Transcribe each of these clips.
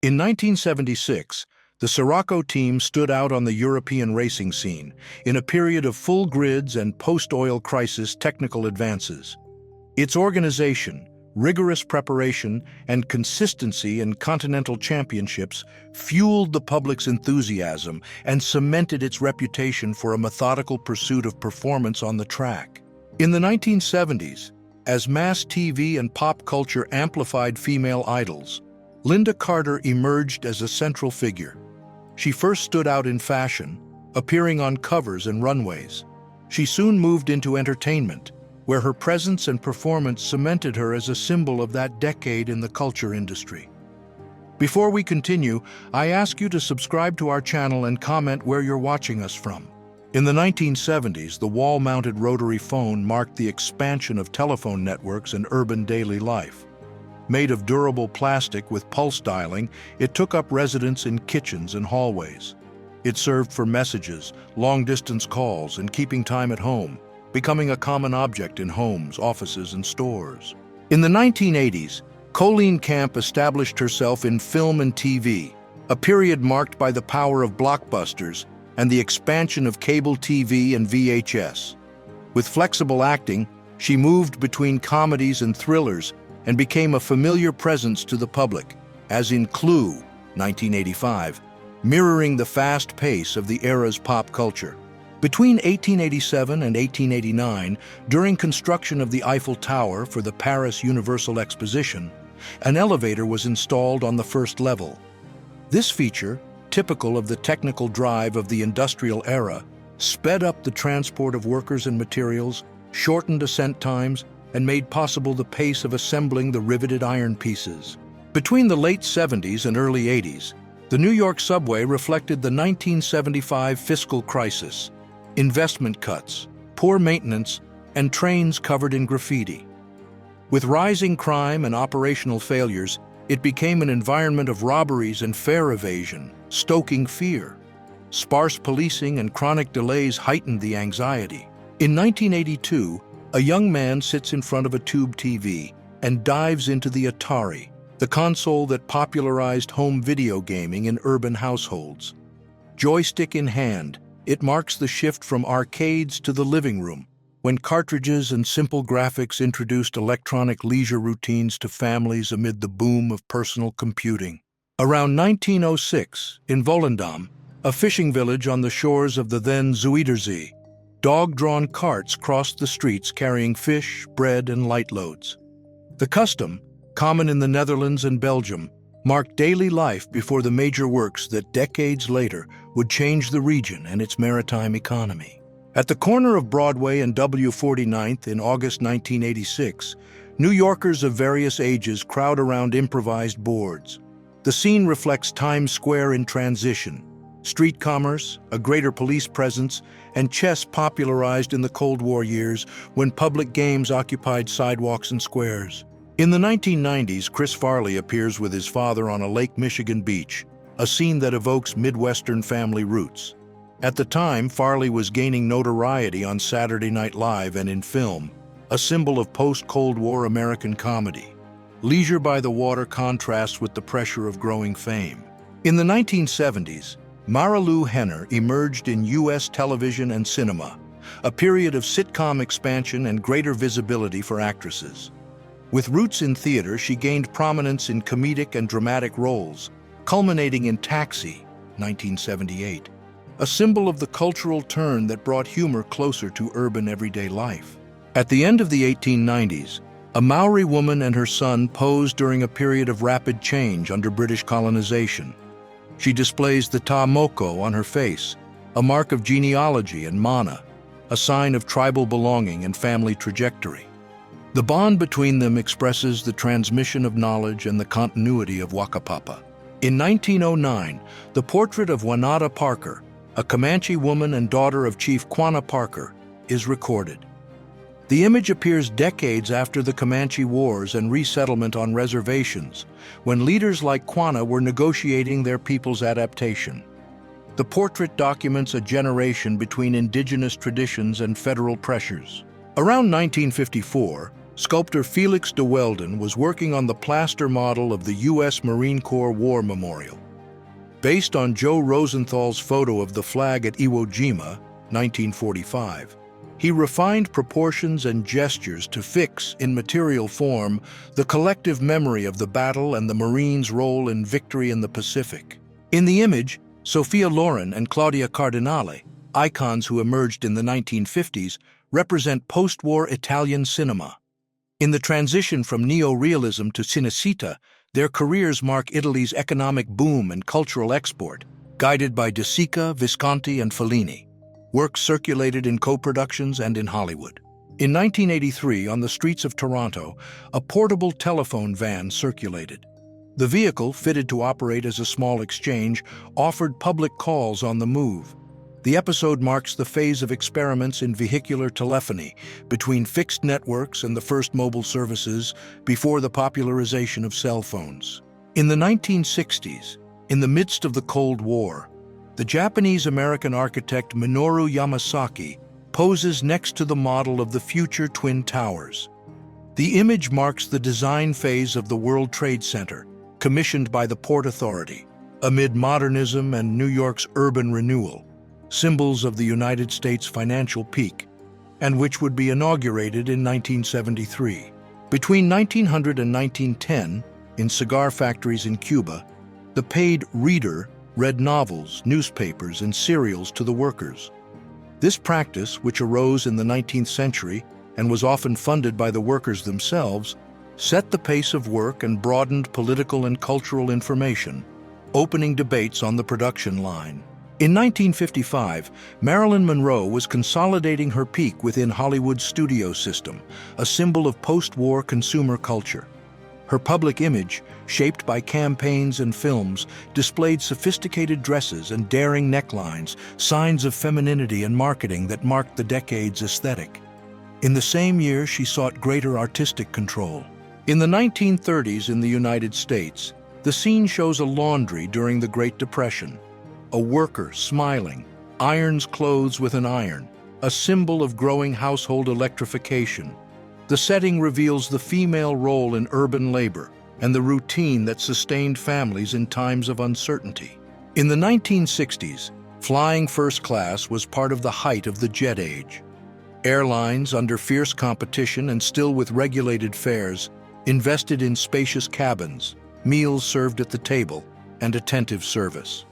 In 1976, the Sirocco team stood out on the European racing scene in a period of full grids and post-oil crisis technical advances. Its organization, rigorous preparation, and consistency in continental championships fueled the public's enthusiasm and cemented its reputation for a methodical pursuit of performance on the track. In the 1970s, as mass TV and pop culture amplified female idols, Linda Carter emerged as a central figure. She first stood out in fashion, appearing on covers and runways. She soon moved into entertainment, where her presence and performance cemented her as a symbol of that decade in the culture industry. Before we continue, I ask you to subscribe to our channel and comment where you're watching us from. In the 1970s, the wall-mounted rotary phone marked the expansion of telephone networks in urban daily life. Made of durable plastic with pulse dialing, it took up residence in kitchens and hallways. It served for messages, long-distance calls, and keeping time at home, becoming a common object in homes, offices, and stores. In the 1980s, Colleen Camp established herself in film and TV, a period marked by the power of blockbusters and the expansion of cable TV and VHS. With flexible acting, she moved between comedies and thrillers and became a familiar presence to the public, as in Clue, 1985, mirroring the fast pace of the era's pop culture. Between 1887 and 1889, during construction of the Eiffel Tower for the Paris Universal Exposition, an elevator was installed on the first level. This feature, typical of the technical drive of the industrial era, sped up the transport of workers and materials, shortened ascent times, and made possible the pace of assembling the riveted iron pieces. Between the late 70s and early 80s, the New York subway reflected the 1975 fiscal crisis, investment cuts, poor maintenance, and trains covered in graffiti. With rising crime and operational failures, it became an environment of robberies and fare evasion, stoking fear. Sparse policing and chronic delays heightened the anxiety. In 1982, a young man sits in front of a tube TV and dives into the Atari, the console that popularized home video gaming in urban households. Joystick in hand, it marks the shift from arcades to the living room, when cartridges and simple graphics introduced electronic leisure routines to families amid the boom of personal computing. Around 1906, in Volendam, a fishing village on the shores of the then Zuiderzee, dog-drawn carts crossed the streets carrying fish, bread, and light loads. The custom, common in the Netherlands and Belgium, marked daily life before the major works that decades later would change the region and its maritime economy. At the corner of Broadway and W49th in August 1986, New Yorkers of various ages crowd around improvised boards. The scene reflects Times Square in transition. Street commerce, a greater police presence, and chess popularized in the Cold War years when public games occupied sidewalks and squares. In the 1990s, Chris Farley appears with his father on a Lake Michigan beach, a scene that evokes Midwestern family roots. At the time, Farley was gaining notoriety on Saturday Night Live and in film, a symbol of post-Cold War American comedy. Leisure by the water contrasts with the pressure of growing fame. In the 1970s, Marilu Henner emerged in U.S. television and cinema, a period of sitcom expansion and greater visibility for actresses. With roots in theater, she gained prominence in comedic and dramatic roles, culminating in Taxi, 1978, a symbol of the cultural turn that brought humor closer to urban everyday life. At the end of the 1890s, a Maori woman and her son posed during a period of rapid change under British colonization. She displays the ta moko on her face, a mark of genealogy and mana, a sign of tribal belonging and family trajectory. The bond between them expresses the transmission of knowledge and the continuity of Wakapapa. In 1909, the portrait of Wanata Parker, a Comanche woman and daughter of Chief Quanah Parker, is recorded. The image appears decades after the Comanche Wars and resettlement on reservations, when leaders like Quanah were negotiating their people's adaptation. The portrait documents a generation between indigenous traditions and federal pressures. Around 1954, Sculptor Felix de Weldon was working on the plaster model of the U.S. Marine Corps War Memorial. Based on Joe Rosenthal's photo of the flag at Iwo Jima, 1945, he refined proportions and gestures to fix, in material form, the collective memory of the battle and the Marines' role in victory in the Pacific. In the image, Sophia Loren and Claudia Cardinale, icons who emerged in the 1950s, represent post-war Italian cinema. In the transition from neo-realism to Cinecittà, their careers mark Italy's economic boom and cultural export, guided by De Sica, Visconti, and Fellini. Works circulated in co-productions and in Hollywood. In 1983, on the streets of Toronto, a portable telephone van circulated. The vehicle, fitted to operate as a small exchange, offered public calls on the move. The episode marks the phase of experiments in vehicular telephony between fixed networks and the first mobile services before the popularization of cell phones. In the 1960s, in the midst of the Cold War, the Japanese-American architect Minoru Yamasaki poses next to the model of the future Twin Towers. The image marks the design phase of the World Trade Center, commissioned by the Port Authority, amid modernism and New York's urban renewal, symbols of the United States' financial peak, and which would be inaugurated in 1973. Between 1900 and 1910, in cigar factories in Cuba, the paid reader read novels, newspapers, and serials to the workers. This practice, which arose in the 19th century and was often funded by the workers themselves, set the pace of work and broadened political and cultural information, opening debates on the production line. In 1955, Marilyn Monroe was consolidating her peak within Hollywood's studio system, a symbol of post-war consumer culture. Her public image, shaped by campaigns and films, displayed sophisticated dresses and daring necklines, signs of femininity and marketing that marked the decade's aesthetic. In the same year, she sought greater artistic control. In the 1930s in the United States, the scene shows a laundry during the Great Depression. A worker, smiling, irons clothes with an iron, a symbol of growing household electrification. The setting reveals the female role in urban labor and the routine that sustained families in times of uncertainty. In the 1960s, flying first class was part of the height of the jet age. Airlines, under fierce competition and still with regulated fares, invested in spacious cabins, meals served at the table, and attentive service.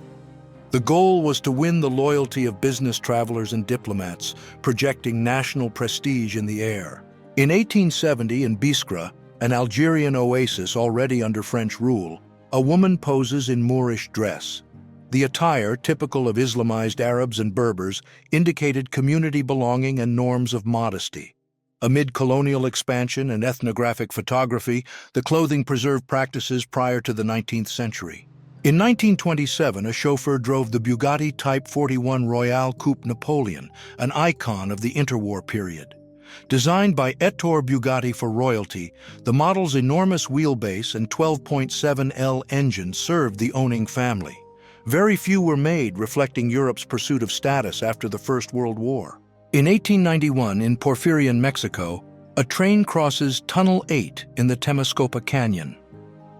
The goal was to win the loyalty of business travelers and diplomats, projecting national prestige in the air. In 1870, in Biskra, an Algerian oasis already under French rule, a woman poses in Moorish dress. The attire, typical of Islamized Arabs and Berbers, indicated community belonging and norms of modesty. Amid colonial expansion and ethnographic photography, the clothing preserved practices prior to the 19th century. In 1927, a chauffeur drove the Bugatti Type 41 Royale Coupe Napoleon, an icon of the interwar period. Designed by Ettore Bugatti for royalty, the model's enormous wheelbase and 12.7L engine served the owning family. Very few were made, reflecting Europe's pursuit of status after the First World War. In 1891, in Porfirian, Mexico, a train crosses Tunnel 8 in the Temiscopa Canyon.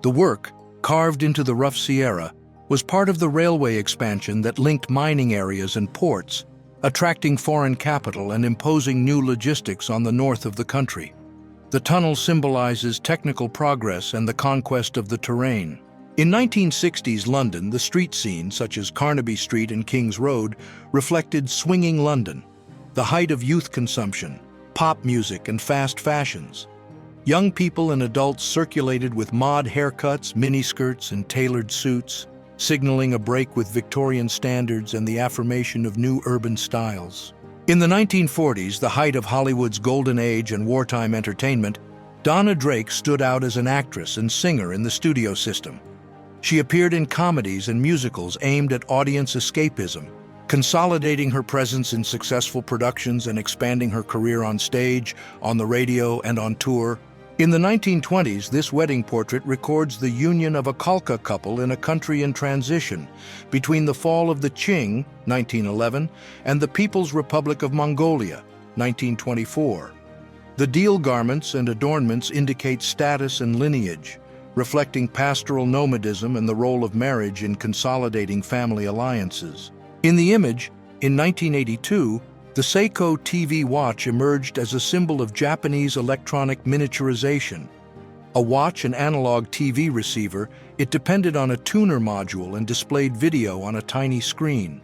The work, carved into the rough Sierra, was part of the railway expansion that linked mining areas and ports, attracting foreign capital and imposing new logistics on the north of the country. The tunnel symbolizes technical progress and the conquest of the terrain. In 1960s London, the street scene, such as Carnaby Street and King's Road, reflected swinging London, the height of youth consumption, pop music, and fast fashions. Young people and adults circulated with mod haircuts, miniskirts, and tailored suits, signaling a break with Victorian standards and the affirmation of new urban styles. In the 1940s, the height of Hollywood's golden age and wartime entertainment, Donna Drake stood out as an actress and singer in the studio system. She appeared in comedies and musicals aimed at audience escapism, consolidating her presence in successful productions and expanding her career on stage, on the radio, and on tour. In the 1920s, this wedding portrait records the union of a Khalkha couple in a country in transition between the fall of the Qing, 1911, and the People's Republic of Mongolia, 1924. The deal garments and adornments indicate status and lineage, reflecting pastoral nomadism and the role of marriage in consolidating family alliances. In the image, in 1982, the Seiko TV watch emerged as a symbol of Japanese electronic miniaturization. A watch and analog TV receiver, it depended on a tuner module and displayed video on a tiny screen.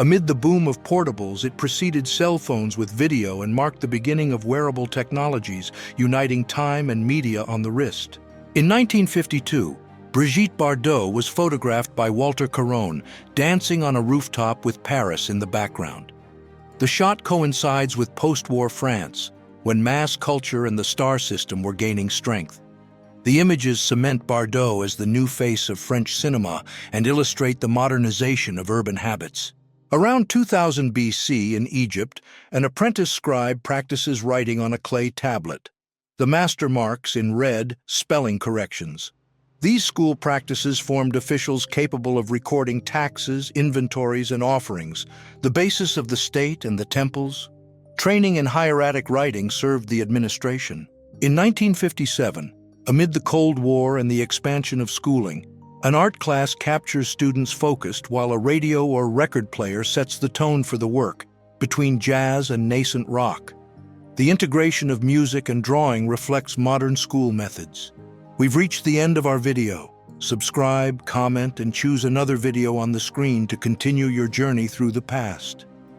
Amid the boom of portables, it preceded cell phones with video and marked the beginning of wearable technologies, uniting time and media on the wrist. In 1952, Brigitte Bardot was photographed by Walter Caron, dancing on a rooftop with Paris in the background. The shot coincides with post-war France, when mass culture and the star system were gaining strength. The images cement Bardot as the new face of French cinema and illustrate the modernization of urban habits. Around 2000 BC in Egypt, an apprentice scribe practices writing on a clay tablet. The master marks in red spelling corrections. These school practices formed officials capable of recording taxes, inventories, and offerings, the basis of the state and the temples. Training in hieratic writing served the administration. In 1957, amid the Cold War and the expansion of schooling, an art class captures students focused while a radio or record player sets the tone for the work, between jazz and nascent rock. The integration of music and drawing reflects modern school methods. We've reached the end of our video. Subscribe, comment, and choose another video on the screen to continue your journey through the past.